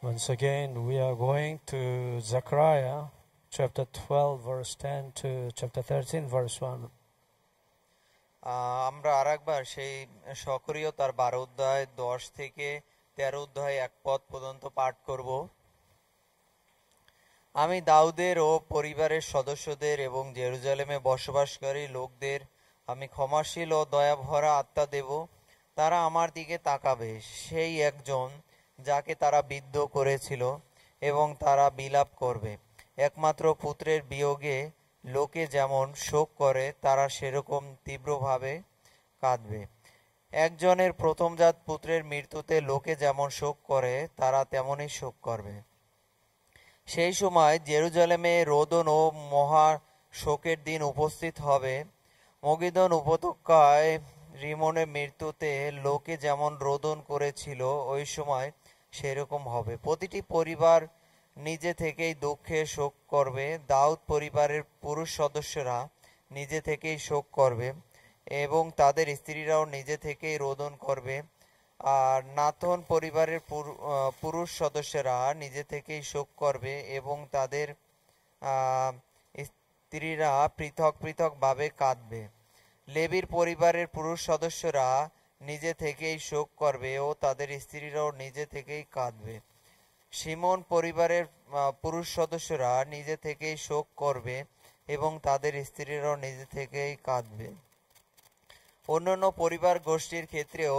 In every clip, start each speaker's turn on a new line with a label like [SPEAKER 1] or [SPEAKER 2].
[SPEAKER 1] Once again, we are going to Zechariah chapter 12, verse 10 to chapter 13, verse 1.
[SPEAKER 2] আমরা আরেকবার সেই সক্রিয় তার 12 অধ্যায় 10 থেকে 13 অধ্যায় এক পদ পর্যন্ত পাঠ করব। আমি দাউদের ও পরিবারের সদস্যদের এবং জেরুজালেমে বসবাসকারী লোকদের আমি ক্ষমাশীল ও দয়াভরা আত্মা দেব। তারা আমার দিকে তাকাবে, সেই একজন যাকে তারা বিদ্ধ করেছিল, এবং তারা বিলাপ করবে। একমাত্র পুত্রের বিয়োগে লোকে যেমন শোক করে, তারা সেরকম তীব্রভাবে কাঁদবে। একজনের প্রথমজাত পুত্রের মৃত্যুতে লোকে যেমন শোক করে, তারা তেমনই শোক করবে। সেই সময় জেরুজালেমে রোদন ও মহা শোকের দিন উপস্থিত হবে। মগিদন উপত্যকায় রিমনের মৃত্যুতে লোকে যেমন রোদন করেছিল, ওই সময় সেরকম হবে। প্রতিটি পরিবার নিজে থেকেই দুঃখে শোক করবে। দাউদ পরিবারের পুরুষ সদস্যরা নিজে থেকেই শোক করবে এবং তাদের স্ত্রীরাও নিজে থেকেই রোদন করবে। আর নাথন পরিবারের পুরুষ সদস্যরা নিজে থেকেই শোক করবে এবং তাদের স্ত্রীরা পৃথক পৃথকভাবে কাঁদবে। লেবীর পরিবারের পুরুষ সদস্যরা নিজে থেকেই শোক করবে ও তাদের স্ত্রীরাও নিজে থেকেই কাঁদবে। শিমন পরিবারের পুরুষ সদস্যরা নিজে থেকেই শোক করবে এবং তাদের স্ত্রীরাও নিজে থেকেই কাঁদবে। অন্যান্য পরিবার গোষ্ঠীর ক্ষেত্রেও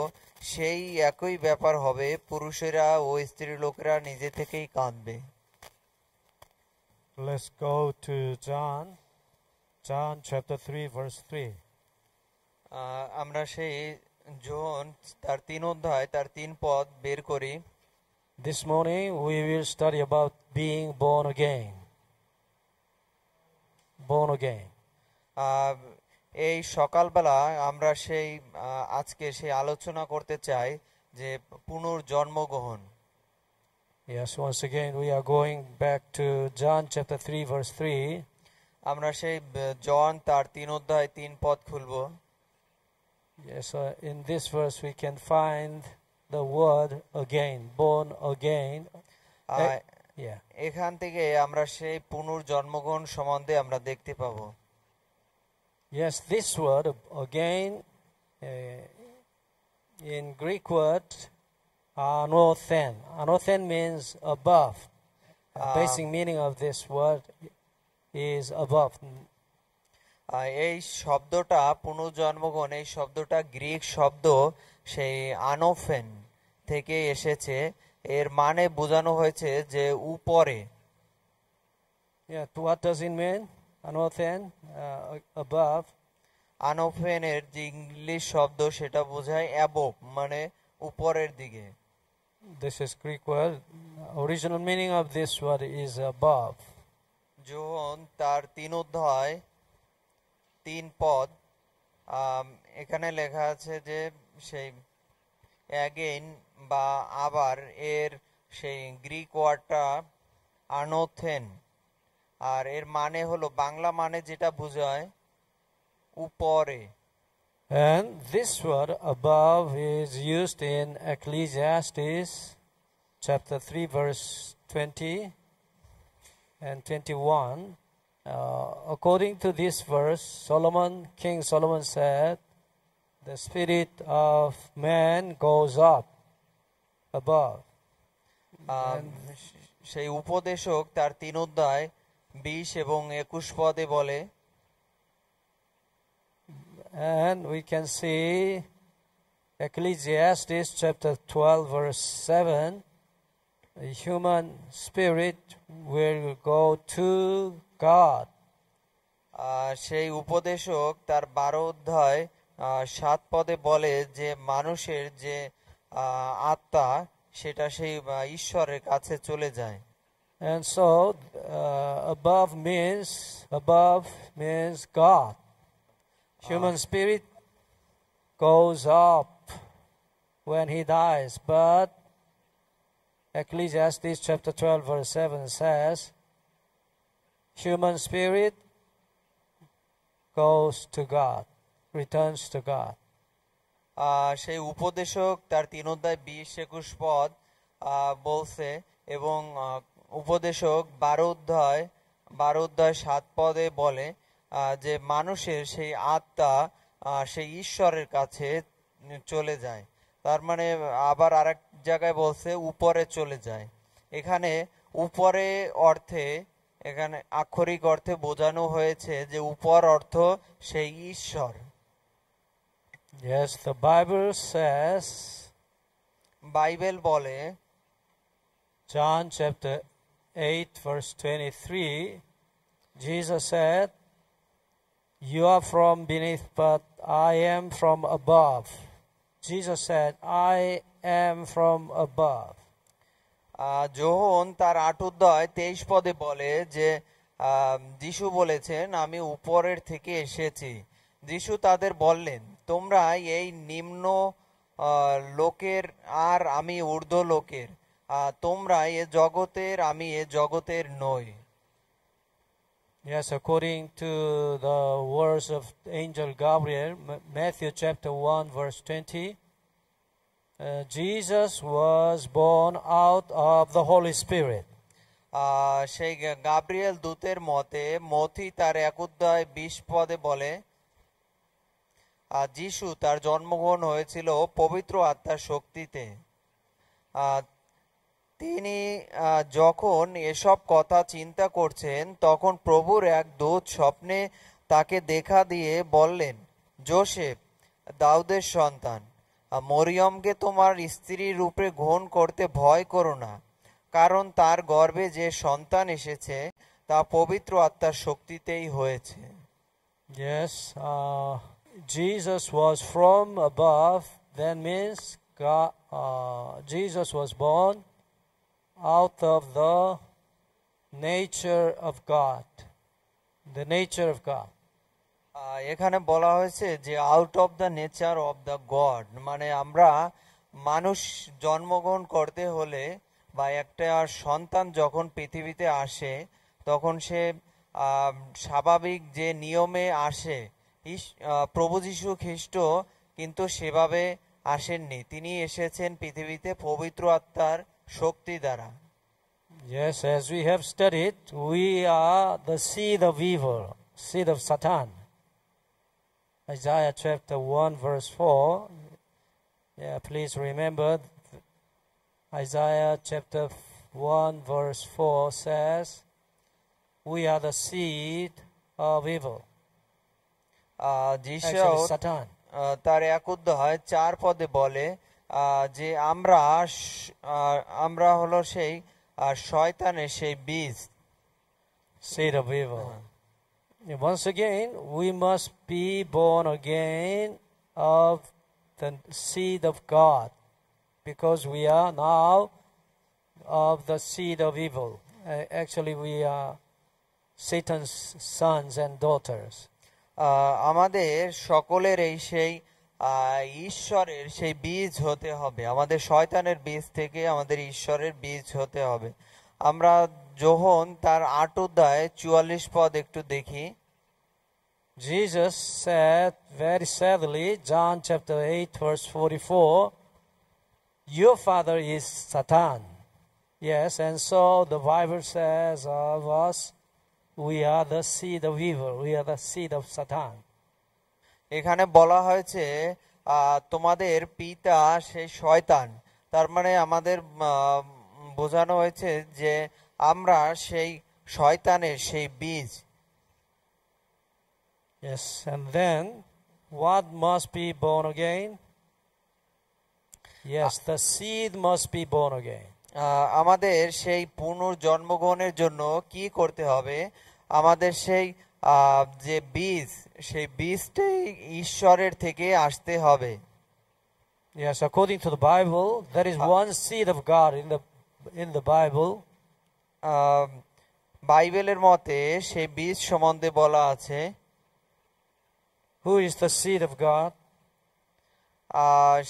[SPEAKER 2] সেই একই ব্যাপার হবে, পুরুষেরা ও স্ত্রী লোকেরা নিজে থেকেই কাঁদবে।
[SPEAKER 1] Let's go to John chapter 3, verse 3.
[SPEAKER 2] আমরা সেই যোহন তার 3 অধ্যায় তার 3 পদ বের করি।
[SPEAKER 1] This morning we will study about being born again. Born again.
[SPEAKER 2] এই সকালবেলা আমরা সেই আজকে সেই আলোচনা করতে চাই যে পুনর্জন্মগ্রহণ।
[SPEAKER 1] Yes, once again we are going back to John chapter 3, verse 3.
[SPEAKER 2] আমরা সেই জন তার 3 অধ্যায় 3 পদ খুলব।
[SPEAKER 1] Yes, in this verse we can find the word again, born again.
[SPEAKER 2] এখান থেকে আমরা সেই পুনর্জন্মগ্রহণ সম্বন্ধে আমরা দেখতে পাবো।
[SPEAKER 1] Yes, this word again in Greek word anothen. Anothen means above. Basic meaning of this word is above.
[SPEAKER 2] এই শব্দটা পুনর্জন্মগ্রহণ, এই শব্দটা গ্রিক শব্দ সেই আনোফেন থেকে এসেছে। এর মানে বোঝানো হয়েছে যে উপরে।
[SPEAKER 1] Yeah, what does it mean? Anothen, above.
[SPEAKER 2] আনোফেনের যে ইংলিশ শব্দ সেটা বোঝায় অ্যাবোভ, মানে উপরের দিকে।
[SPEAKER 1] This is Greek word. Original meaning of this word is above.
[SPEAKER 2] যোহন তার 3 অধ্যায় 3 পদ, এখানে লেখা আছে যে সেই অ্যাগেইন বা আবার, এর সেই গ্রিক ওয়ার্ডটা আনোথেন, আর এর মানে হলো বাংলা মানে যেটা বোঝায় উপরে।
[SPEAKER 1] And this word above is used in Ecclesiastes chapter 3, verse 20 and 21. According to this verse, King Solomon said, the spirit of man goes up above.
[SPEAKER 2] সেই উপদেশক তার 3 অধ্যায় 20 এবং 21 পদে বলে,
[SPEAKER 1] and we can see Ecclesiastes chapter 12, verse 7, the human spirit will go to God.
[SPEAKER 2] সেই উপদেশক তার 12 অধ্যায় 7 পদে বলে যে মানুষের যে আত্মা সেটা সেই ঈশ্বরের কাছে চলে যায়।
[SPEAKER 1] And so above means God. Human spirit goes up when he dies, but Ecclesiastes chapter 12, verse 7 says human spirit goes to God, returns to God.
[SPEAKER 2] সেই উপদেশক তার 3 অধ্যায় 20-21 পদ বলছে এবং উপদেশক 12 অধ্যায় 7 পদে বলে যে মানুষের সেই আত্মা সেই ঈশ্বরের কাছে চলে যায়। তার মানে আবার আরেক জায়গায় বলছে উপরে চলে যায়। এখানে উপরে অর্থে, এখানে আক্ষরিক অর্থে বোঝানো হয়েছে যে উপর অর্থ সেই ঈশ্বর।
[SPEAKER 1] Yes, the Bible says,
[SPEAKER 2] Bible বলে
[SPEAKER 1] John chapter 8 verse 23, Jesus said, "You are from beneath, but I am from above." Jesus said, "I am from above."
[SPEAKER 2] যোহন তার 8 অধ্যায় 23 পদে বলে যে যিশু বলেছেন, আমি উপরের থেকে এসেছি। যিশু তাদের বললেন, তোমরা এই নিম্ন লোকের আর আমি ঊর্ধ্ব লোকের, তোমরা এ জগতের, আমি এ জগতের নই।
[SPEAKER 1] Yes, according to the words of angel Gabriel, Matthew chapter 1 verse 20, Jesus was born out of the Holy Spirit.
[SPEAKER 2] সেই গাব্রিয়েল দূতের মতে মথি তার 1 অধ্যায় 20 পদে বলে যিশু তার জন্মগ্রহণ হয়েছিল পবিত্র আত্মার শক্তিতে। তিনি যখন এসব কথা চিন্তা করছেন তখন প্রভুর এক দূত স্বপ্নে তাকে দেখা দিয়ে বললেন, যোসেফ, দাউদের সন্তান, মরিয়মকে তোমার স্ত্রী রূপে গ্রহণ করতে ভয় করো না, কারণ তার গর্ভে যে সন্তান এসেছে তা পবিত্র আত্মার শক্তিতেই হয়েছে।
[SPEAKER 1] Yes, Jesus was from above. That means God, Jesus was born out of the nature of God. The nature of God.
[SPEAKER 2] এখানে বলা হয়েছে যে out of the nature of the god, মানে আমরা মানুষ জন্মগ্রহণ করতে হলে বা একটা সন্তান যখন পৃথিবীতে আসে তখন সে স্বাভাবিক যে নিয়মে আসে, প্রভু যীশু খ্রিস্ট কিন্তু সেভাবে আসেননি। তিনি এসেছেন পৃথিবীতে পবিত্র আত্মার শক্তি দ্বারা।
[SPEAKER 1] Yes, as we have studied, we are the seed of evil, seed of Satan. Isaiah chapter 1 verse 4. Yeah, please remember Isaiah chapter 1 verse 4 says, we are the seed of evil. Actually, Satan.
[SPEAKER 2] তার 1 অধ্যায় 4 পদে বলে যে আমরা হলো সেই শয়তানের সেই বীজ,
[SPEAKER 1] seed of evil. Once again, we must be born again of the seed of God, because we are now of the seed of evil. Actually, we are Satan's sons and daughters.
[SPEAKER 2] আমাদের সকলের এই সেই ঈশ্বরের সেই বীজ হতে হবে। আমাদের শয়তানের বীজ থেকে আমাদের ঈশ্বরের বীজ হতে হবে। আমরা যোহন তার 8 অধ্যায় 44 পদ একটু দেখি।
[SPEAKER 1] Jesus said very sadly, John chapter 8 verse 44, your father is Satan. Yes, and so the Bible says of us, we are the seed of evil, we are the seed of Satan.
[SPEAKER 2] এখানে বলা হয়েছে তোমাদের পিতা সেই শয়তান, তার মানে আমাদের বোঝানো হয়েছে যে আমরা সেই শয়তানের সেই বীজ।
[SPEAKER 1] Yes, and then what must be born again? Yes, the seed must be born again.
[SPEAKER 2] আমাদের সেই পুনর্জন্মগ্রহণের জন্য কি করতে হবে? আমাদের সেই যে বীজ, সেই বীজটাই ঈশ্বরের থেকে আসতে হবে।
[SPEAKER 1] Yes, according to the Bible, there is one seed of God in the Bible.
[SPEAKER 2] বাইবেলের মতে সেই বীজ সম্বন্ধে বলা আছে।
[SPEAKER 1] Who is the seed of God?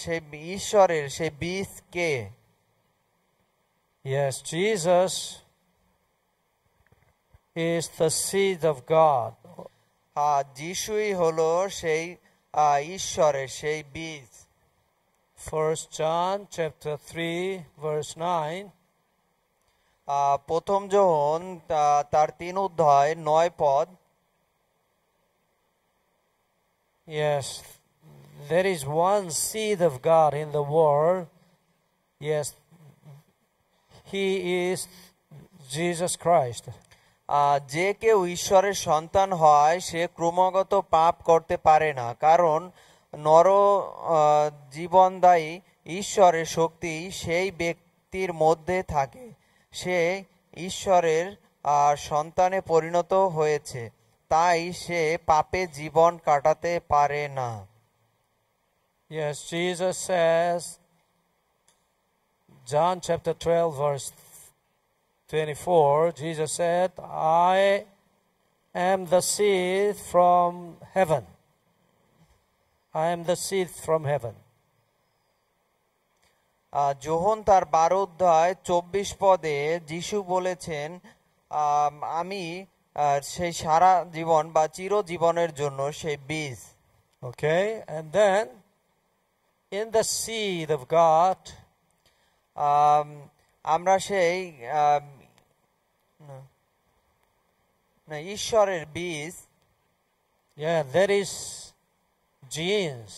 [SPEAKER 2] সেই ঈশ্বরের সেই বীজ কে?
[SPEAKER 1] Yes, Jesus is the seed of God.
[SPEAKER 2] যিশুই হলো সেই ঈশ্বরের সেই বীজ।
[SPEAKER 1] 1 John chapter 3 verse 9.
[SPEAKER 2] প্রথম যোহন তার 3 অধ্যায় 9 পদ।
[SPEAKER 1] Yes, there is one seed of God in the world. Yes, He is Jesus Christ.
[SPEAKER 2] যে কেউ ঈশ্বরের সন্তান হয় সে ক্রমাগত পাপ করতে পারে না, কারণ নর জীবনদায়ী ঈশ্বরের শক্তি সেই ব্যক্তির মধ্যে থাকে। সে ঈশ্বরের সন্তানে পরিণত হয়েছে, তাই সে পাপে জীবন কাটাতে পারে না।
[SPEAKER 1] Yes, Jesus says, John chapter 12 verse 24, Jesus said, I am the seed from heaven. I am the seed from heaven.
[SPEAKER 2] যোহন তার 12 অধ্যায় 24 পদে যিশু বলেছেন, আমি সেই সারা জীবন বা চিরজীবনের জন্য সেই বীজ।
[SPEAKER 1] Okay, and then in the seed of God,
[SPEAKER 2] আমরা সেই ঈশ্বরের বীজ,
[SPEAKER 1] yeah, there is genes,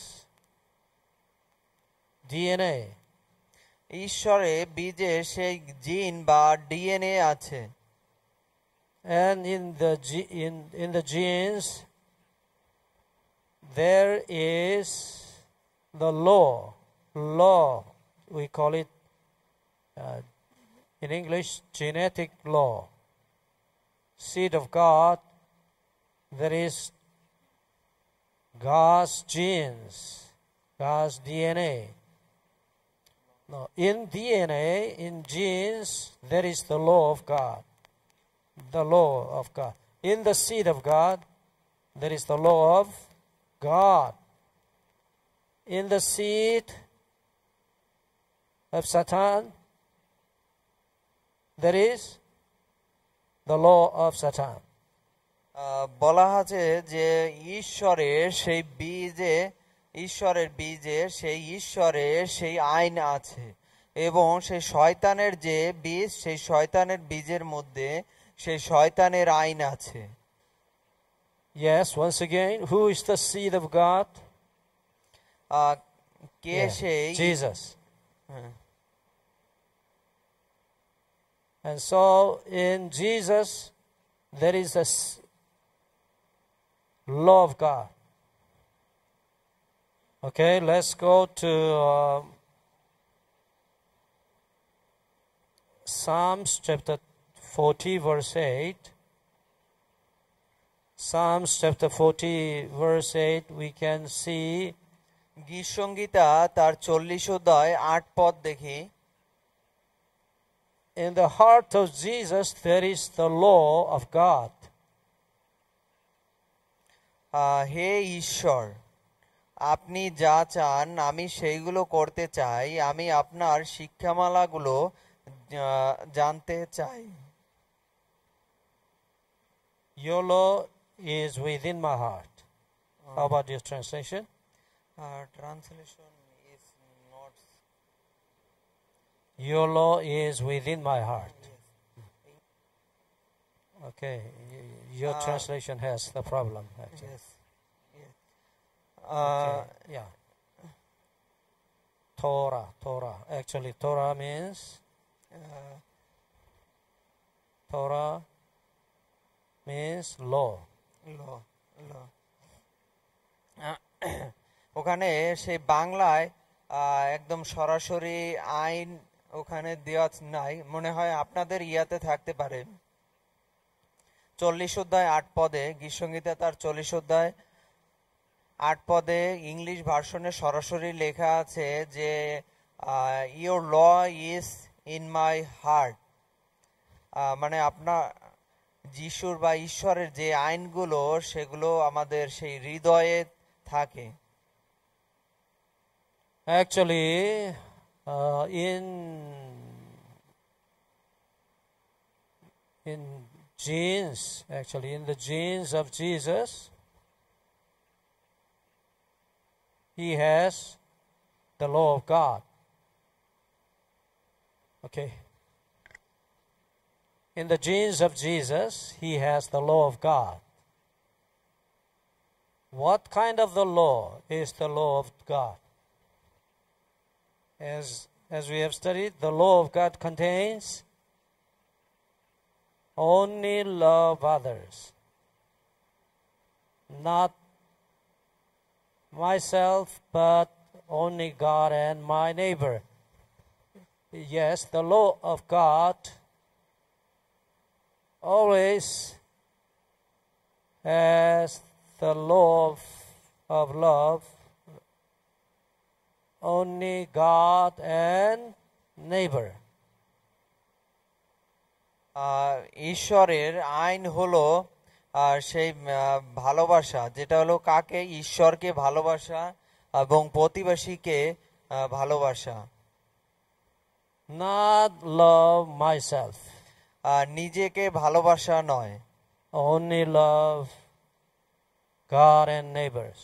[SPEAKER 1] DNA.
[SPEAKER 2] ঈশ্বরের বীজে সেই জিন বা ডিএনএ আছে।
[SPEAKER 1] And in the genes there is the law. We call it in English genetic law. Seed of God, there is God's genes, God's DNA. Now, in DNA, in genes, there is the law of God. The law of God. In the seed of God, there is the law of God. In the seed of Satan, there is the law of Satan.
[SPEAKER 2] বলা আছে যে ঈশ্বরের সেই আইন আছে, এবং সেই শয়তানের যে বীজ, সেই শয়তানের বীজের মধ্যে সেই শয়তানের আইন আছে।
[SPEAKER 1] Yes, once again, who is the seed of God?
[SPEAKER 2] কে সেই?
[SPEAKER 1] Jesus. And so in Jesus there is a law of God. Okay, let's go to Psalms chapter 40 verse 8. Psalms chapter 40 verse 8, we can see
[SPEAKER 2] গীতসংহিতা তার 40 অধ্যায় 8 পদ দেখি।
[SPEAKER 1] In the heart of Jesus there is the law of God.
[SPEAKER 2] হে ঈশ্বর, আপনি যা চান আমি সেইগুলো করতে চাই, আমি আপনার শিক্ষামালাগুলো জানতে চাই।
[SPEAKER 1] Your law is within my heart. How about your translation?
[SPEAKER 2] Translation is not.
[SPEAKER 1] Your law is within my heart. Okay, your translation has the problem. Actually.
[SPEAKER 2] Yes. Yes.
[SPEAKER 1] Okay, yeah. Torah. Actually, Torah means law.
[SPEAKER 2] ওখানে সেই বাংলায় একদম সরাসরি আইন ওখানে দেওয়া নাই, মনে হয় আপনাদের ইয়াতে থাকতে পারে। 40 অধ্যায় 8 পদে, গীতসংহিতা তার 40 অধ্যায় 8 পদে ইংলিশ ভার্সনে সরাসরি লেখা আছে যে your law is in my heart. মানে আপনার যিশুর বা ঈশ্বরের যে আইনগুলো সেগুলো আমাদের সেই হৃদয়ে থাকে।
[SPEAKER 1] Actually, in genes, actually in the genes of Jesus, he has the law of God. Okay. In the genes of Jesus, he has the law of God. What kind of the law is the law of God? As we have studied, the law of God contains only love others, not myself, but only God and my neighbor. Yes, the law of God always has the law of love, only God and neighbor.
[SPEAKER 2] ঈশ্বরের আইন হলো সেই ভালোবাসা, যেটা হলো কাকে? ঈশ্বরকে ভালোবাসা এবং প্রতিবেশীকে ভালোবাসা।
[SPEAKER 1] Not love myself,
[SPEAKER 2] নিজেকে ভালোবাসা নয়,
[SPEAKER 1] only love God and neighbors.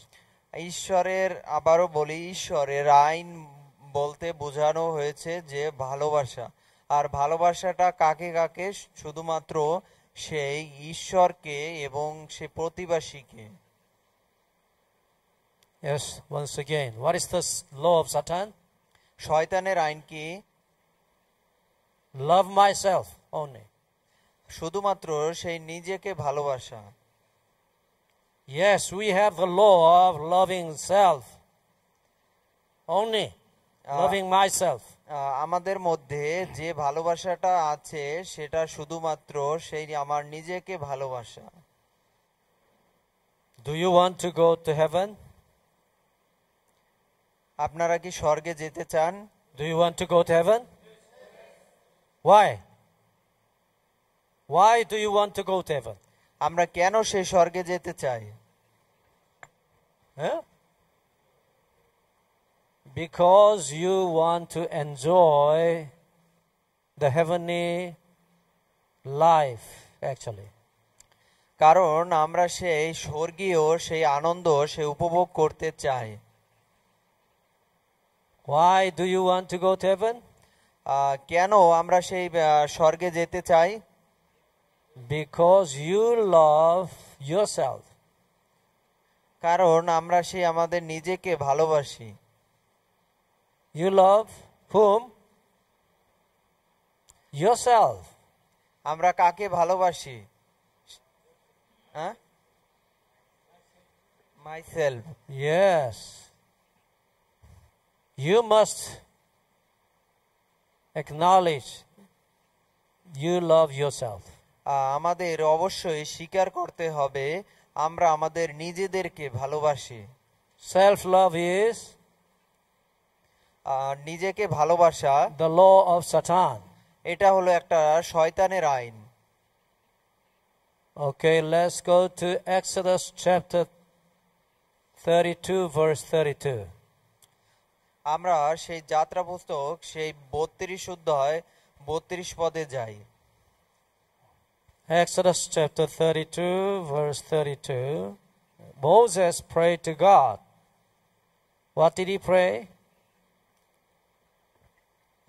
[SPEAKER 2] ঈশ্বরের, আবারও বলি, ঈশ্বরের আইন বলতে বোঝানো হয়েছে যে ভালোবাসা। আর ভালোবাসাটা কাকে কাকে? শুধুমাত্র সেই ঈশ্বরকে এবং সে প্রতিবেশীকে।
[SPEAKER 1] Yes, once again, what is the law of Satan?
[SPEAKER 2] শয়তানের আইন কি?
[SPEAKER 1] Love myself only.
[SPEAKER 2] শুধুমাত্র সেই নিজেকে ভালোবাসা।
[SPEAKER 1] Yes, we have the law of loving self only, loving myself.
[SPEAKER 2] আমাদের মধ্যে যে ভালোবাসাটা আছে সেটা শুধুমাত্র সেই আমার নিজেকে ভালোবাসা।
[SPEAKER 1] Do you want to go to heaven?
[SPEAKER 2] আপনারা কি স্বর্গে যেতে চান?
[SPEAKER 1] Do you want to go to heaven? Why? Why do you want to go to heaven?
[SPEAKER 2] আমরা কেন সেই স্বর্গে যেতে চাই?
[SPEAKER 1] Huh? Because you want to enjoy the heavenly life, actually.
[SPEAKER 2] কারণ আমরা সেই স্বর্গীয় সেই আনন্দ সে উপভোগ করতে চাই।
[SPEAKER 1] Why do you want to go to heaven?
[SPEAKER 2] কেন আমরা সেই স্বর্গে যেতে চাই?
[SPEAKER 1] Because you love yourself.
[SPEAKER 2] কারণ আমরা সেই আমাদের নিজেকে ভালোবাসি।
[SPEAKER 1] You love whom? Yourself.
[SPEAKER 2] আমরা কাকে ভালোবাসি? Myself.
[SPEAKER 1] Yes. You must acknowledge you love yourself.
[SPEAKER 2] আমাদের অবশ্যই স্বীকার করতে হবে আমরা আমাদের নিজেদেরকে ভালোবাসি।
[SPEAKER 1] Self love is
[SPEAKER 2] নিজেকে ভালোবাসা
[SPEAKER 1] the law of Satan.
[SPEAKER 2] এটা হলো একটা শয়তানের আইন।
[SPEAKER 1] Okay, let's go to Exodus chapter 32 verse 32.
[SPEAKER 2] আমরা সেই যাত্রা পুস্তক সেই 32 অধ্যায় 32 পদে যাই।
[SPEAKER 1] Exodus chapter 32 verse 32. Moses prayed to God. What did he pray?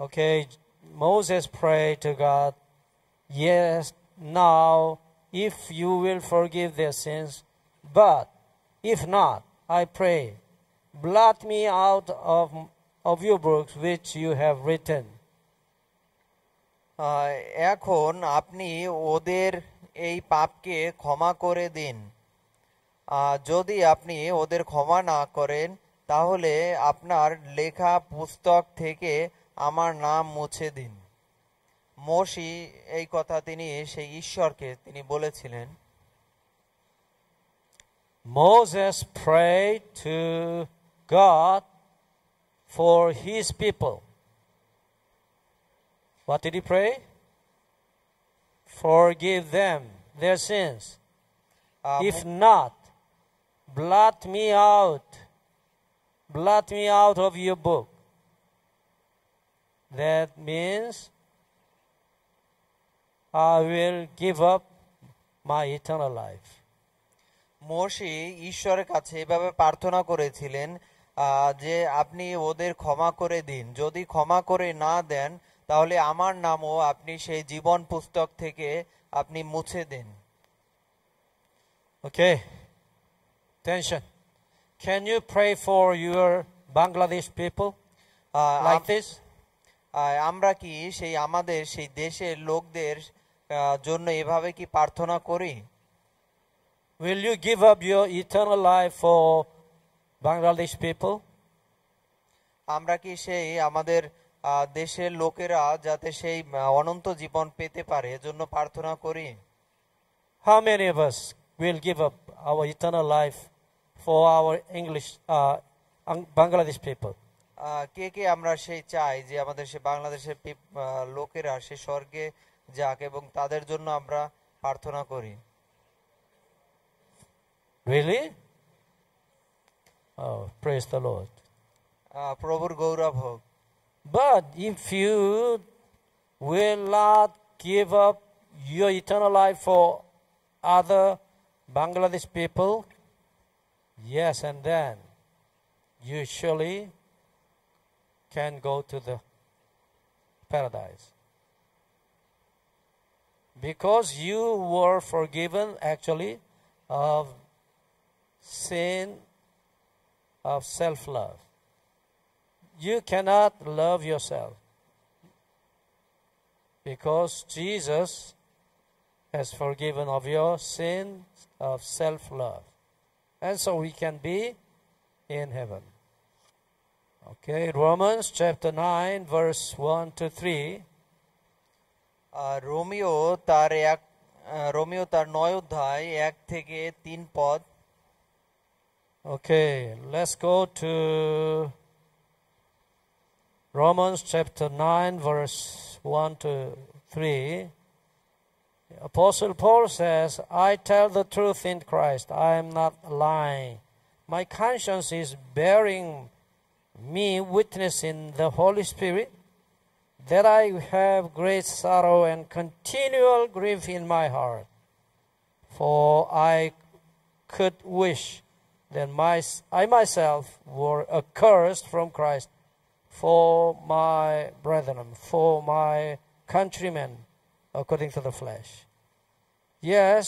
[SPEAKER 1] Okay, Moses prayed to God, yes, now if you will forgive their sins, but if not, I pray, blot me out of your books which you have written.
[SPEAKER 2] এখন আপনি ওদের এই পাপকে ক্ষমা করে দিন। যদি আপনি ওদের ক্ষমা না করেন তাহলে আপনার লেখা পুস্তক থেকে আমার নাম মুছে দিন। মোশি এই কথা তিনি সেই ঈশ্বরকে তিনি বলেছিলেন।
[SPEAKER 1] Moses prayed to God for his people. What did he pray? Forgive them their sins. If not, blot me out of your book. That means I will give up my eternal life.
[SPEAKER 2] মোশি ঈশ্বরের কাছে এভাবে প্রার্থনা করেছিলেন যে আপনি ওদের ক্ষমা করে দিন, যদি ক্ষমা করে না দেন তাহলে আমার নামও আপনি সেই জীবন পুস্তক থেকে আপনি মুছে দেন।
[SPEAKER 1] Okay, attention. Can you pray for your Bangladesh people like this?
[SPEAKER 2] আমরা কি সেই আমাদের সেই দেশের লোকদের জন্য এভাবে কি প্রার্থনা করি?
[SPEAKER 1] Will you give up your eternal life for Bangladesh people?
[SPEAKER 2] আমরা কি সেই আমাদের দেশের লোকেরা যাতে সেই অনন্ত জীবন পেতে পারে এজন্য প্রার্থনা করি?
[SPEAKER 1] How many of us will give up our eternal life for our Bangladesh people?
[SPEAKER 2] কে কে আমরা সেই চাই যে আমাদের সেই বাংলাদেশের লোকেরা সে স্বর্গে যাক এবং তাদের জন্য আমরা প্রার্থনা করি?
[SPEAKER 1] Really? Oh, praise the Lord.
[SPEAKER 2] প্রভুর গৌরব হোক।
[SPEAKER 1] But if you will not give up your eternal life for other Bangladesh people, yes, and then you surely can go to the paradise. Because you were forgiven actually of sin of self-love. You cannot love yourself because Jesus has forgiven of your sin of self-love. And so we can be in heaven. Okay, Romans chapter 9 verse 1 to 3.
[SPEAKER 2] Romeo তার 9 অধ্যায় 1 থেকে 3 পদ।
[SPEAKER 1] Okay, let's go to Romans chapter 9 verse 1 to 3. Apostle Paul says, I tell the truth in Christ, I am not lying. My conscience is bearing me witness in the Holy Spirit that I have great sorrow and continual grief in my heart. For I could wish that I myself were accursed from Christ for my brethren, for my countrymen, according to the flesh. Yes,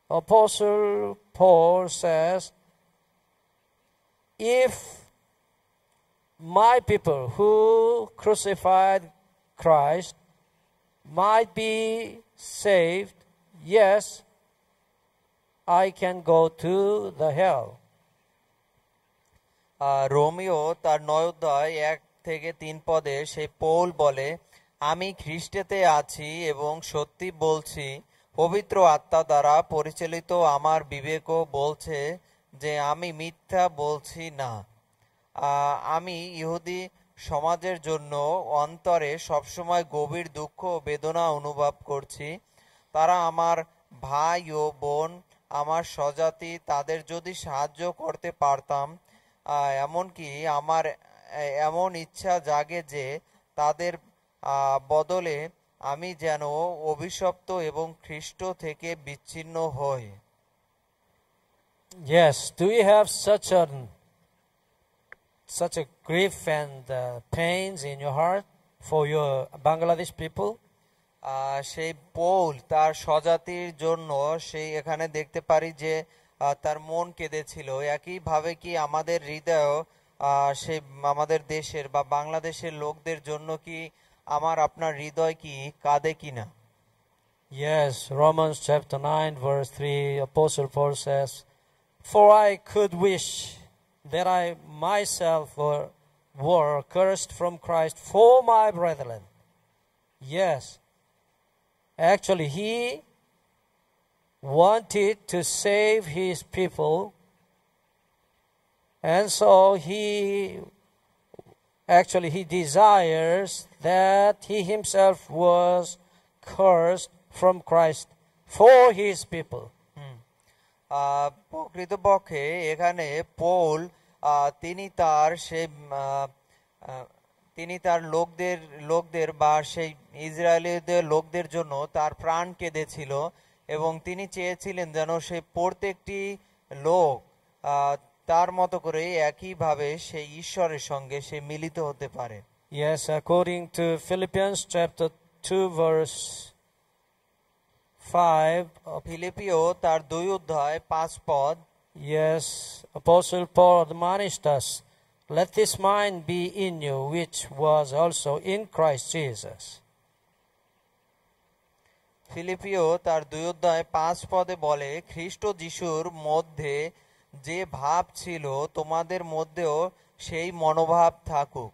[SPEAKER 1] Apostle Paul says, if my people who crucified Christ might be saved, yes, I can go to the hell.
[SPEAKER 2] Romeo তার 9 অধ্যায় 1 থেকে 3 পদে সেই Paul বলে, আমি খ্রিস্টেতে আছি এবং সত্যি বলছি, পবিত্র আত্মা দ্বারা পরিচালিত আমার বিবেকও বলছে যে আমি মিথ্যা বলছি না। আমি ইহুদি সমাজের জন্য অন্তরে সবসময় গভীর দুঃখ ও বেদনা অনুভব করছি। তারা আমার ভাই ও বোন, আমার স্বজাতি, তাদের যদি সাহায্য করতে পারতাম, এমনকি আমার এমন ইচ্ছা জাগে যে তাদের বদলে আমি যেন অভিশপ্ত এবং খ্রিস্ট থেকে বিচ্ছিন্ন হই।
[SPEAKER 1] Yes, do you have such a grief and pains in your heart for your Bangladesh people?
[SPEAKER 2] সেই পৌল তার স্বজাতির জন্য সেই এখানে দেখতে পারি যে তার মন কেঁদেছিল। একইভাবে কি আমাদের হৃদয় সেই আমাদের দেশের বা বাংলাদেশের লোকদের জন্য কি আপনার হৃদয় কি কাঁদে কিনা?
[SPEAKER 1] Yes, Romans chapter 9 verse 3, Apostle Paul says, for I could wish that I myself were cursed from Christ for my brethren. Yes, actually he wanted to save his people, and so he desires that he himself was cursed from Christ for his people.
[SPEAKER 2] প্রকৃতপক্ষে এখানে Paul তিনি তার লোকদের বা সেই ইসরায়েলীদের লোকদের জন্য তার প্রাণ কেঁদেছিল এবং তিনি চেয়েছিলেন যেন সেই প্রত্যেকটি লোক তার মতো করে একইভাবে সেই ঈশ্বরের সঙ্গে সে মিলিত হতে পারে।
[SPEAKER 1] Yes, according to Philippians chapter 2 verse 5,
[SPEAKER 2] ফিলিপিও তার 2 অধ্যায় 5 পদ,
[SPEAKER 1] yes, Apostle Paul admonished us, let this mind be in you, which was also in Christ Jesus.
[SPEAKER 2] ফিলিপিও তার 2 অধ্যায় 5 পদে বলে, খ্রিস্ট যিশুর মধ্যে যে ভাব ছিল তোমাদের মধ্যেও সেই মনোভাব থাকুক।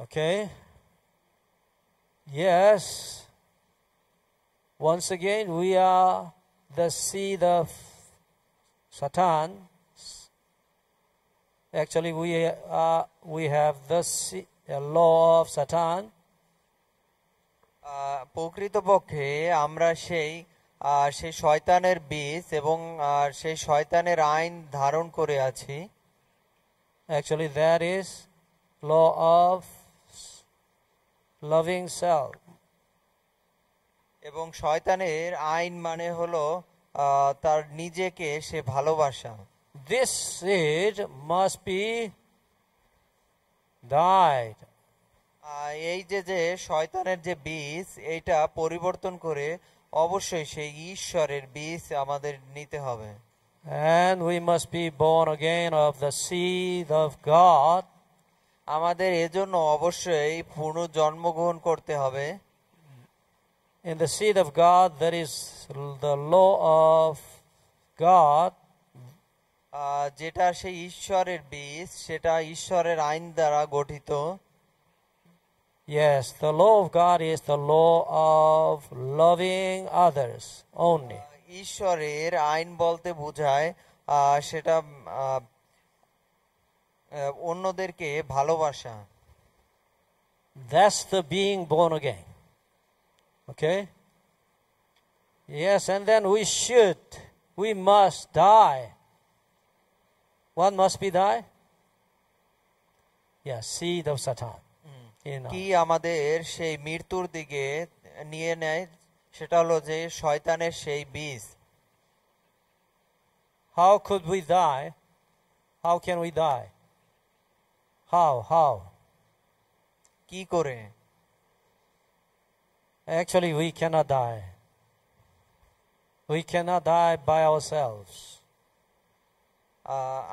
[SPEAKER 1] Okay? Yes. Once again, we are the seed of Satan. Actually, we have the law of Satan.
[SPEAKER 2] প্রকৃতপক্ষে আমরা সেই শয়তানের বীজ এবং সেই শয়তানের আইন ধারণ করে আছি।
[SPEAKER 1] Actually, that is law of loving self.
[SPEAKER 2] এবং শয়তানের আইন মানে হলো তার নিজেকে সে ভালোবাসা।
[SPEAKER 1] This seed must be died.
[SPEAKER 2] এই যে শয়তানের যে বীজ, এইটা পরিবর্তন করে অবশ্যই সেই ঈশ্বরের বীজ আমাদের নিতে হবে।
[SPEAKER 1] And we must be born again of the seed of God.
[SPEAKER 2] আমাদের এজন্য অবশ্যই পুনর্জন্মগ্রহণ করতে হবে।
[SPEAKER 1] In the seed of God, there is the law of God.
[SPEAKER 2] যেটা সেই ঈশ্বরের বীজ, সেটা ঈশ্বরের আইন দ্বারা গঠিত।
[SPEAKER 1] Yes, the law of God is the law of loving others only.
[SPEAKER 2] ঈশ্বরের আইন বলতে বোঝায় সেটা অন্যদেরকে ভালোবাসা।
[SPEAKER 1] That's the being born again. Okay? Yes, and then we must die. What must be die? Yes, seed of Satan.
[SPEAKER 2] কি আমাদের সেই মৃত্যুর দিকে নিয়ে নেয়, সেটা হলো যে শয়তানের সেই বীজ।
[SPEAKER 1] How could we die? How can we die? How?
[SPEAKER 2] কি করে?
[SPEAKER 1] Actually, we cannot die. We cannot die by ourselves.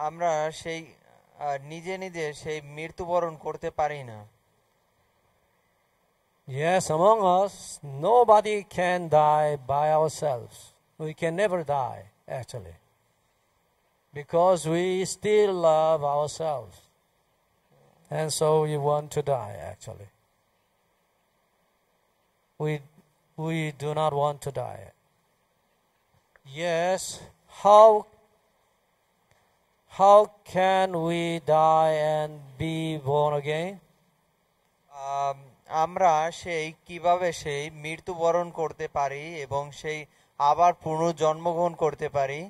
[SPEAKER 2] আমরা সেই নিজে নিজে সেই মৃত্যুবরণ করতে পারি না।
[SPEAKER 1] Yes, among us, nobody can die by ourselves. We can never die, actually, because we still love ourselves. And so we want to die, actually. We do not want to die. Yes, how can we die and be born again?
[SPEAKER 2] আমরা সেই কিভাবে সেই মৃত্যুবরণ করতে পারি এবং সেই আবার পুনর্জন্মগ্রহণ করতে পারি?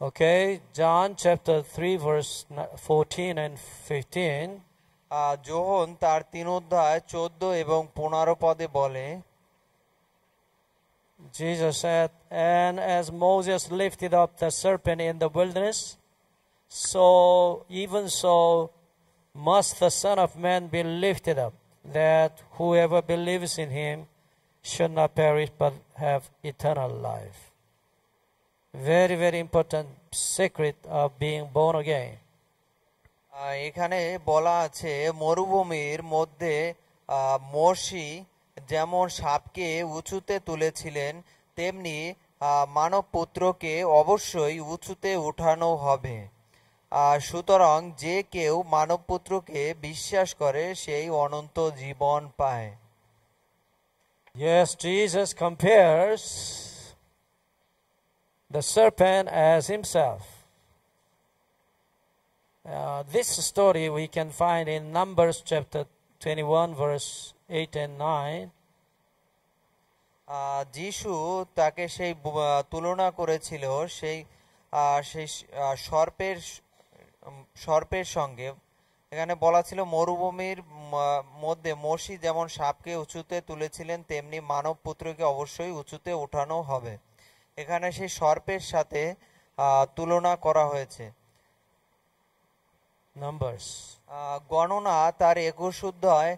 [SPEAKER 1] Okay, John chapter 3 verse 14 and 15.
[SPEAKER 2] যোহন তার 3 অধ্যায় 14 এবং 15 পদে বলে,
[SPEAKER 1] Jesus said, and as Moses lifted up the serpent in the wilderness, even so must the Son of Man be lifted up, that whoever believes in him should not perish but have eternal life. Very, very important secret of being born again.
[SPEAKER 2] এখানে বলা আছে, মরুভূমির মধ্যে মোশি যেমন সাপকে উঁচুতে তুলেছিলেন, তেমনি মানব পুত্রকে অবশ্যই উঁচুতে উঠানো হবে। সুতরাং যে কেউ মানব পুত্রকে বিশ্বাস করে সেই অনন্ত জীবন পায়।
[SPEAKER 1] Yes, Jesus compares the serpent as himself. This story we can find in Numbers chapter 21 verse 8 and 9.
[SPEAKER 2] যিশু তাকে সেই তুলনা করেছিল সেই সর্পের সঙ্গে। এখানে বলা ছিল, মরুভূমির মধ্যে মোশি যেমন সাপকে উঁচুতে তুলেছিলেন, তেমনি মানব পুত্রকে অবশ্যই উঁচুতে উঠানো হবে। এখানে সেই সর্পের সাথে তুলনা করা হয়েছে।
[SPEAKER 1] Numbers.
[SPEAKER 2] গণনা তার 21 অধ্যায়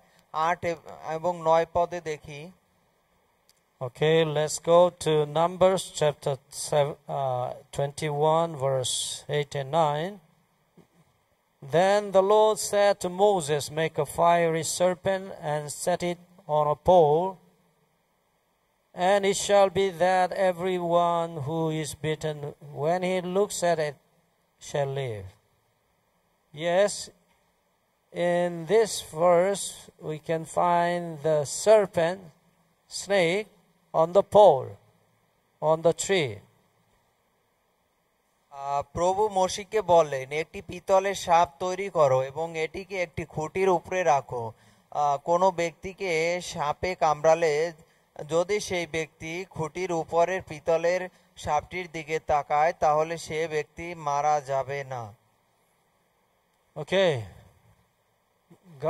[SPEAKER 2] 8 এবং 9 পদে দেখি।
[SPEAKER 1] Okay, let's go to Numbers chapter 21, verse 8 and 9. Then the Lord said to Moses, "Make a fiery serpent and set it on a pole, and it shall be that everyone who is bitten, when he looks at it, shall live." Yes, in this verse we can find the serpent, snake, on the pole, on the tree.
[SPEAKER 2] প্রভু মোশিকে বললেন, একটি পিতলের সাপ তৈরি করো এবং এটিকে একটি খুঁটির উপরে রাখো। কোনো ব্যক্তিকে সাপে কামড়ালে যদি সেই ব্যক্তি খুঁটির উপরের পিতলের সাপটির দিকে তাকায় তাহলে সে ব্যক্তি মারা যাবে না।
[SPEAKER 1] Okay,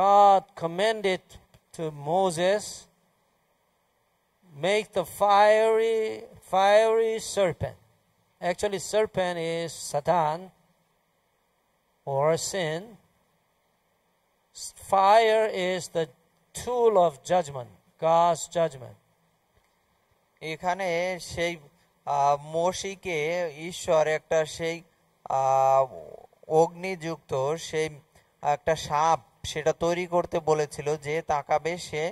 [SPEAKER 1] God commanded to Moses, make the fiery serpent. Actually, serpent is Satan or sin. Fire is the tool of judgment, God's judgment.
[SPEAKER 2] এখানে সেই মোশিকে ঈশ্বর একটা সেই অগ্নিযুক্ত সেই একটা সাপ সেটা তৈরি করতে বলেছিল, যে তাকাবে সে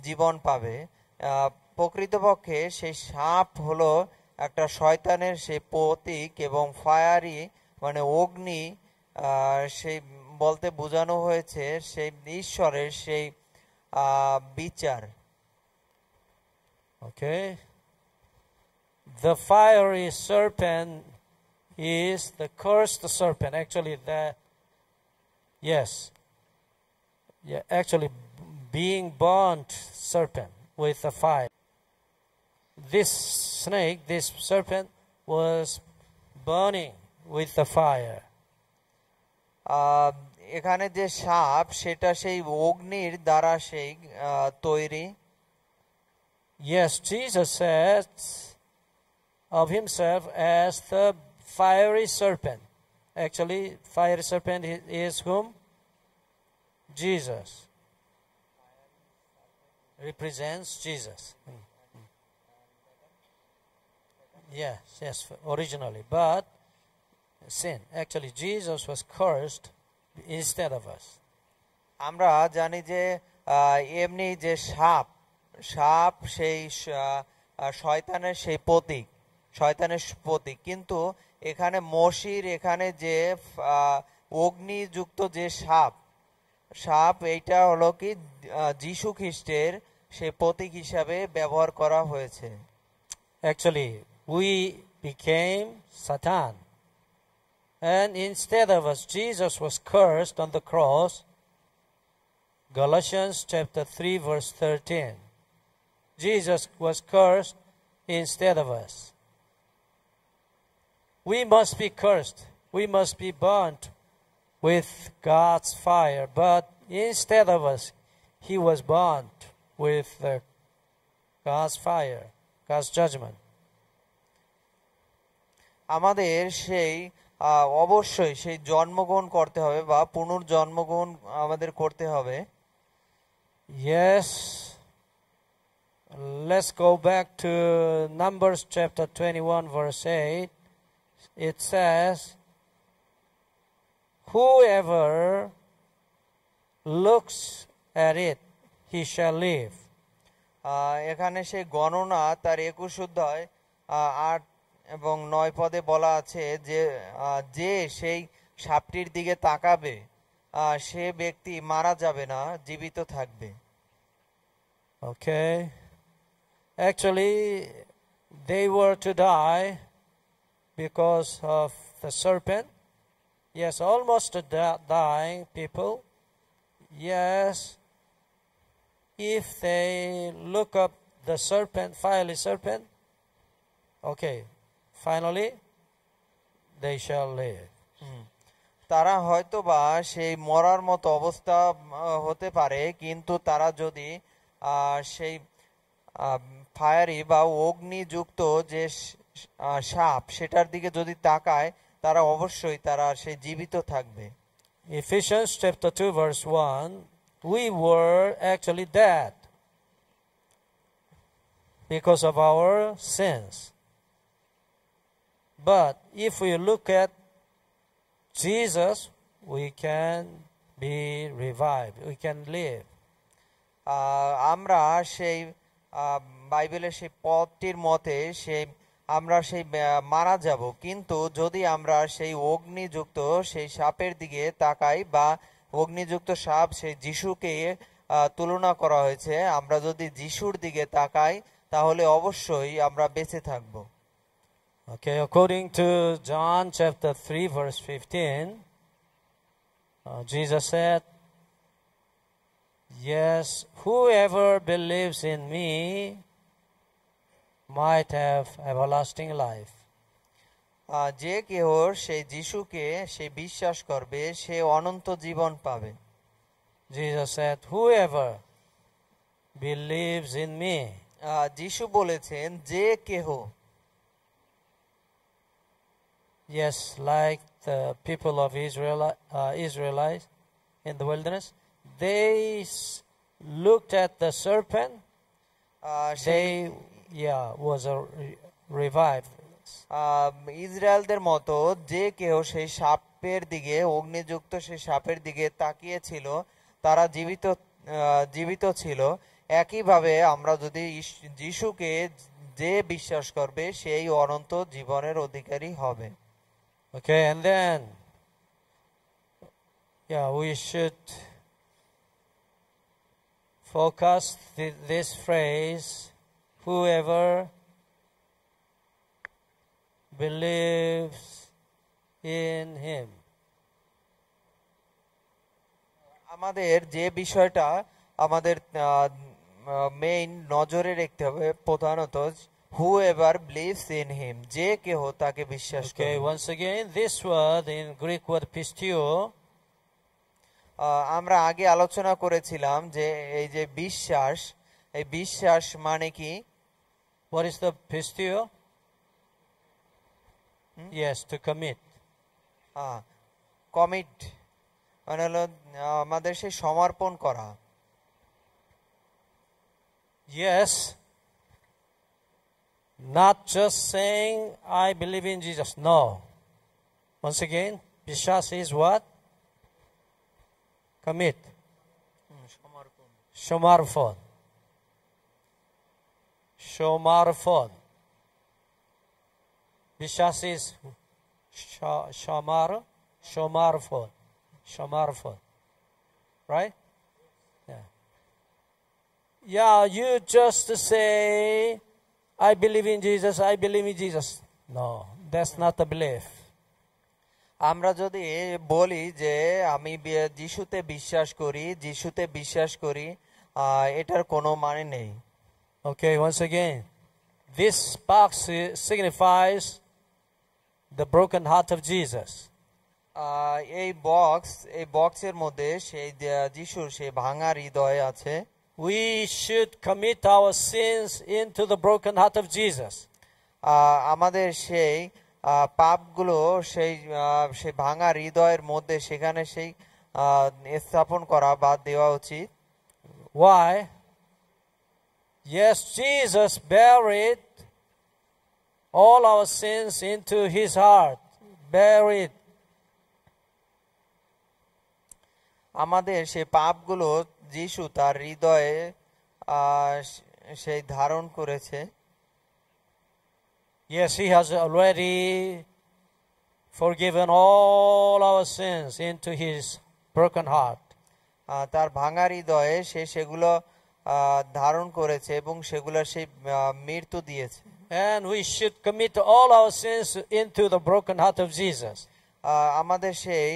[SPEAKER 2] জীবন পাবে। প্রকৃতপক্ষে সেই সাপ হলো একটা শয়তানের সেই প্রতীক, এবং ফায়ারি মানে অগ্নি সেই বলতে বোঝানো হয়েছে সেই ঈশ্বরের সেই বিচার।
[SPEAKER 1] Okay, the fiery serpent is the cursed serpent. Actually, actually being burnt serpent with the fire. This snake, this serpent, was burning with the fire.
[SPEAKER 2] এখানে যে সাপ সেটা সেই অগ্নির দ্বারা সেই তৈরি।
[SPEAKER 1] Yes, Jesus says of himself as the fiery serpent. Actually, fiery serpent is whom? Jesus. Represents Jesus. Yes, originally. But sin. Actually, Jesus was cursed instead of us.
[SPEAKER 2] আমরা জানি যে এমনি যে সাপ সেই শয়তানের সেই প্রতীক, কিন্তু এখানে মসির এখানে যে অগ্নিযুক্ত যে সাপ এইটা হলো কি যীশু খ্রিস্টের সেই প্রতীক হিসাবে ব্যবহার করা হয়েছে।
[SPEAKER 1] Actually, we became Satan. And instead of us, Jesus was cursed on the cross. Galatians chapter 3, verse 13. Jesus was cursed instead of us. We must be cursed. We must be burnt with God's fire. But instead of us, he was burnt with God's fire, God's judgment.
[SPEAKER 2] আমাদের সেই অবশ্যই সেই জন্মগ্রহণ করতে হবে বা পুনর্জন্মগ্রহণ আমাদের করতে হবে।
[SPEAKER 1] Yes. Let's go back to Numbers chapter 21, verse 8. It says, "Whoever looks at it, he shall live."
[SPEAKER 2] এখানে সেই গণনা তার 21 অধ্যায় 8 এবং 9 পদে বলা আছে যে সেই সাপটির দিকে তাকাবে সে ব্যক্তি মারা যাবে না, জীবিত থাকবে।
[SPEAKER 1] Okay. Actually, they were to die because of the serpent. Yes, almost to die people. Yes, if they look up the serpent, fiery serpent, okay, finally they shall live.
[SPEAKER 2] তারা হয়তো বা সেই মরার মতো অবস্থা হতে পারে, কিন্তু তারা যদি সেই ফায়ারি বা অগ্নিযুক্ত যে সাপ সেটার দিকে যদি তাকায় তারা অবশ্যই তারা সেই জীবিত থাকবে।
[SPEAKER 1] Ephesians chapter 2 verse 1, we were actually dead because of our sins. But if we look at Jesus, we can be revived, we can live.
[SPEAKER 2] আমরা সেই বাইবেলের সেই পথটির মতে সেই আমরা সেই মারা যাব, কিন্তু যদি আমরা সেই অগ্নিযুক্ত সেই সাপের দিকে তাকাই, বা অগ্নিযুক্ত সাপ সেই যিশুকে তুলনা করা হয়েছে, আমরা যদি যিশুর দিকে তাকাই তাহলে অবশ্যই আমরা বেঁচে থাকব।
[SPEAKER 1] Okay, according to John chapter 3 verse 15, Jesus said, yes, whoever believes in me might have everlasting life.
[SPEAKER 2] যে কেহ সেই যিশুকে সে বিশ্বাস করবে সে অনন্ত জীবন পাবে।
[SPEAKER 1] Jesus said, whoever believes in me.
[SPEAKER 2] যিশু বলেছেন যে কেহ।
[SPEAKER 1] Yes, like the people of Israelites in the wilderness, they looked at the serpent. They was revived.
[SPEAKER 2] ইসরায়েলদের মতো যে কেহ সেই সাপের দিকে, অগ্নিযুক্ত সেই সাপের দিকে তাকিয়েছিল, তারা জীবিত ছিল। একইভাবে আমরা যদি যিশুকে যে বিশ্বাস করবে সেই অনন্ত জীবনের অধিকারী হবে।
[SPEAKER 1] Okay, and then we should focus this phrase, whoever believes in him.
[SPEAKER 2] আমাদের যে বিষয়টা আমাদের মেইন নজরে রাখতে হবে প্রধানত, whoever believes in him, যে কেহ তাকে বিশ্বাস করে।
[SPEAKER 1] Okay, once again, this word in Greek word pistio,
[SPEAKER 2] আমরা আগে আলোচনা করেছিলাম যে এই যে বিশ্বাস, এই বিশ্বাস মানে কি?
[SPEAKER 1] what is the pistio? Yes, to commit.
[SPEAKER 2] Commit মানে হলো আমাদের সেই সমর্পণ করা।
[SPEAKER 1] Yes, not just saying I believe in Jesus. No. Once again, বিশ্বাস is what? Commit. Somarpon. বিশ্বাস is somarpon. Right? Yeah, you just say, I believe in Jesus, I believe in Jesus. No, that's not a belief.
[SPEAKER 2] আমরা যদি বলি যে আমি যিশুতে বিশ্বাস করি, এটার কোনো মানে নেই।
[SPEAKER 1] Okay, once again, this box signifies the broken heart of Jesus.
[SPEAKER 2] এই বক্সের মধ্যে সেই যিশুর সেই ভাঙা হৃদয় আছে।
[SPEAKER 1] We should commit our sins into the broken heart of Jesus.
[SPEAKER 2] আমাদের সেই পাপগুলো সেই ভাঙা হৃদয়ের মধ্যে সেখানে সেই স্থাপন করা বা দেওয়া উচিত।
[SPEAKER 1] Why? Yes, Jesus buried all our sins into his heart. Buried.
[SPEAKER 2] আমাদের সেই পাপগুলো যিশু তার হৃদয়ে সেই ধারণ করেছে।
[SPEAKER 1] Yes, he has already forgiven all our sins into his broken heart.
[SPEAKER 2] তার ভাঙা হৃদয়ে সে সেগুলো ধারণ করেছে এবং সেগুলো সেই মৃত্যু দিয়েছে।
[SPEAKER 1] And we should commit all our sins into the broken heart of Jesus.
[SPEAKER 2] আমাদের সেই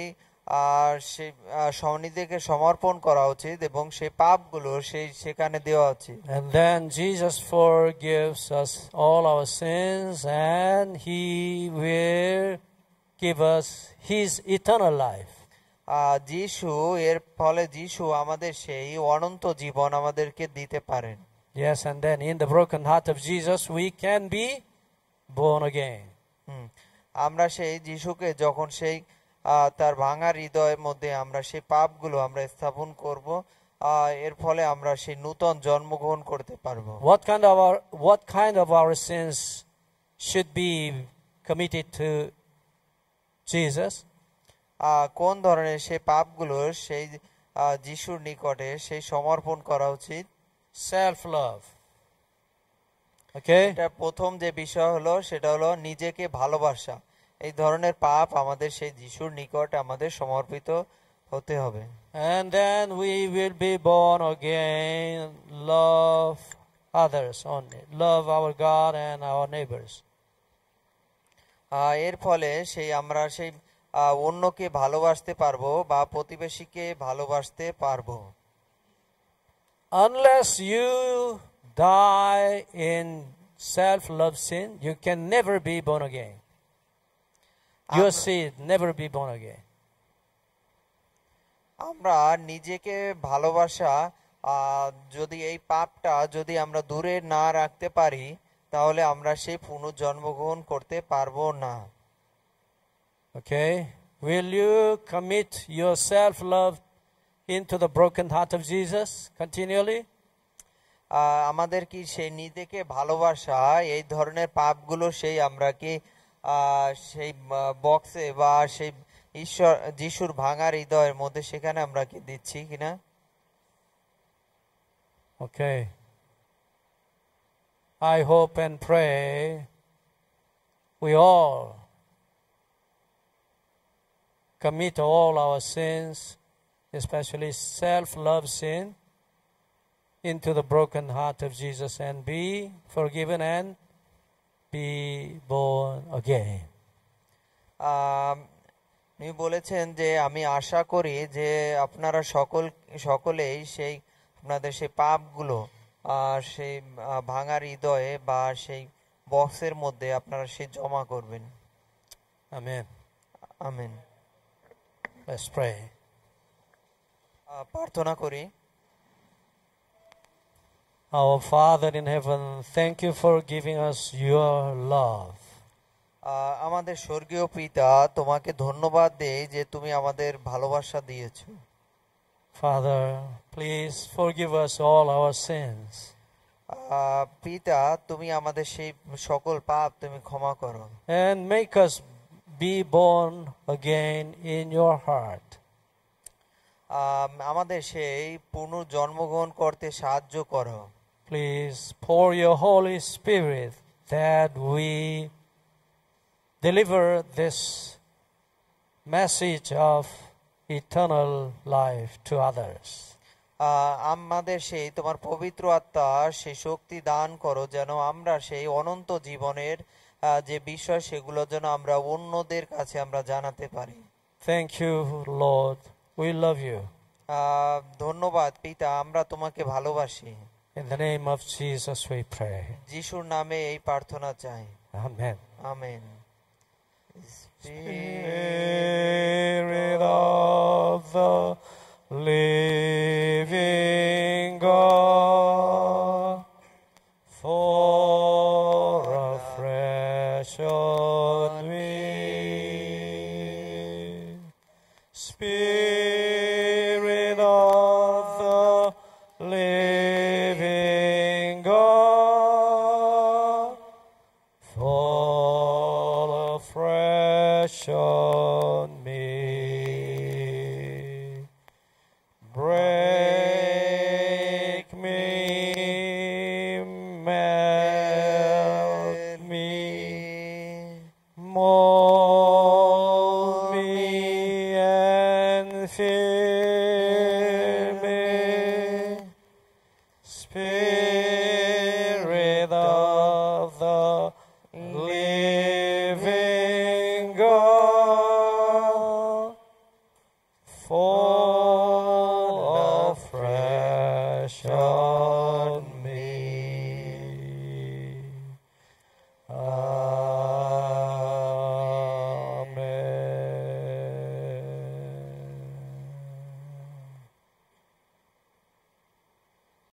[SPEAKER 2] সন্নিধিকে সমর্পণ করা উচিত এবং সেই পাপগুলো সেখানে দেওয়া উচিত।
[SPEAKER 1] And then Jesus forgives us all our sins and he will give us his eternal life.
[SPEAKER 2] যিশু এর ফলে যিশু আমাদের সেই অনন্ত জীবন আমাদেরকে দিতে পারেন।
[SPEAKER 1] Yes, and then in the broken heart of Jesus we can be born again.
[SPEAKER 2] আমরা সেই যিশুকে যখন সেই তার ভাঙা হৃদয়ের মধ্যে আমরা সেই পাপগুলো আমরা স্থাপন করব, এর ফলে আমরা সেই নূতন জন্মগ্রহণ করতে পারবো।
[SPEAKER 1] What kind of our sins should be committed to Jesus?
[SPEAKER 2] কোন ধরনের সেই পাপগুলো সেই যিশুর নিকটে সেই সমর্পণ করা উচিত?
[SPEAKER 1] Self-love. Okay?
[SPEAKER 2] এটা প্রথম যে বিষয় হলো সেটা হলো নিজেকে ভালোবাসা। এই ধরনের পাপ আমাদের সেই যিশুর নিকট আমাদের সমর্পিত হতে হবে।
[SPEAKER 1] And then we will be born again, love others only, love our God and our neighbors.
[SPEAKER 2] এর ফলে সেই আমরা সেই অন্যকে ভালোবাসতে পারবো বা প্রতিবেশীকে ভালোবাসতে পারবো।
[SPEAKER 1] Unless you die in self-love sin, you can never be born again. Your seed never be born again.
[SPEAKER 2] আমরা নিজেকে ভালোবাসা যদি এই পাপটা যদি আমরা দূরে না রাখতে পারি, তাহলে আমরা সেই পুনর্জন্মগ্রহণ করতে পারবো না।
[SPEAKER 1] Okay? Will you commit your self-love into the broken heart of Jesus continually?
[SPEAKER 2] আমাদের কি সেই নিজেকে ভালোবাসা এই ধরনের পাপগুলো সেই আমরা কি সেই বক্সে বা সেই ঈশ্বর যিশুর ভাঙা হৃদয়ের মধ্যে সেখানে আমরা কি দিচ্ছি কিনা?
[SPEAKER 1] Okay. I hope and pray we all commit all our sins, especially self-love sin, into the broken heart of Jesus and be forgiven and be born again.
[SPEAKER 2] উনি বলেছেন যে আমি আশা করি যে আপনারা সকলেই সেই আপনাদের সেই পাপগুলো সেই ভাঙা হৃদয়ে বা সেই বক্সের মধ্যে আপনারা সেই জমা করবেন।
[SPEAKER 1] Amen.
[SPEAKER 2] আমেন।
[SPEAKER 1] Let's pray.
[SPEAKER 2] প্রার্থনা করি।
[SPEAKER 1] Our Father in heaven, thank you for giving us your love.
[SPEAKER 2] আমাদের স্বর্গীয় পিতা, তোমাকে ধন্যবাদ দেই যে তুমি আমাদের ভালোবাসা দিয়েছো।
[SPEAKER 1] Father, please forgive us all our sins.
[SPEAKER 2] পিতা, তুমি আমাদের সেই সকল পাপ তুমি ক্ষমা করো।
[SPEAKER 1] And make us be born again in your heart.
[SPEAKER 2] আমাদের সেই পুনর্জন্মগ্রহণ করতে সাহায্য করো।
[SPEAKER 1] Please pour your Holy Spirit that we deliver this message of eternal life to others.
[SPEAKER 2] আমাদের সেই তোমার পবিত্র আত্মা সেই শক্তি দান করো যেন আমরা সেই অনন্ত জীবনের যে বিষয় সেগুলো যেন আমরা অন্যদের কাছে আমরা জানাতে পারি।
[SPEAKER 1] Thank you, Lord. We love you.
[SPEAKER 2] ধন্যবাদ পিতা, আমরা তোমাকে ভালোবাসি।
[SPEAKER 1] In the name of Jesus we pray.
[SPEAKER 2] যিশুর নামে এই প্রার্থনা চাই।
[SPEAKER 1] Amen.
[SPEAKER 2] Amen.
[SPEAKER 1] Spirit of the living God, fall afresh on me. Spirit of the living God, fall afresh on me. Break me, melt me, mold me and fill me.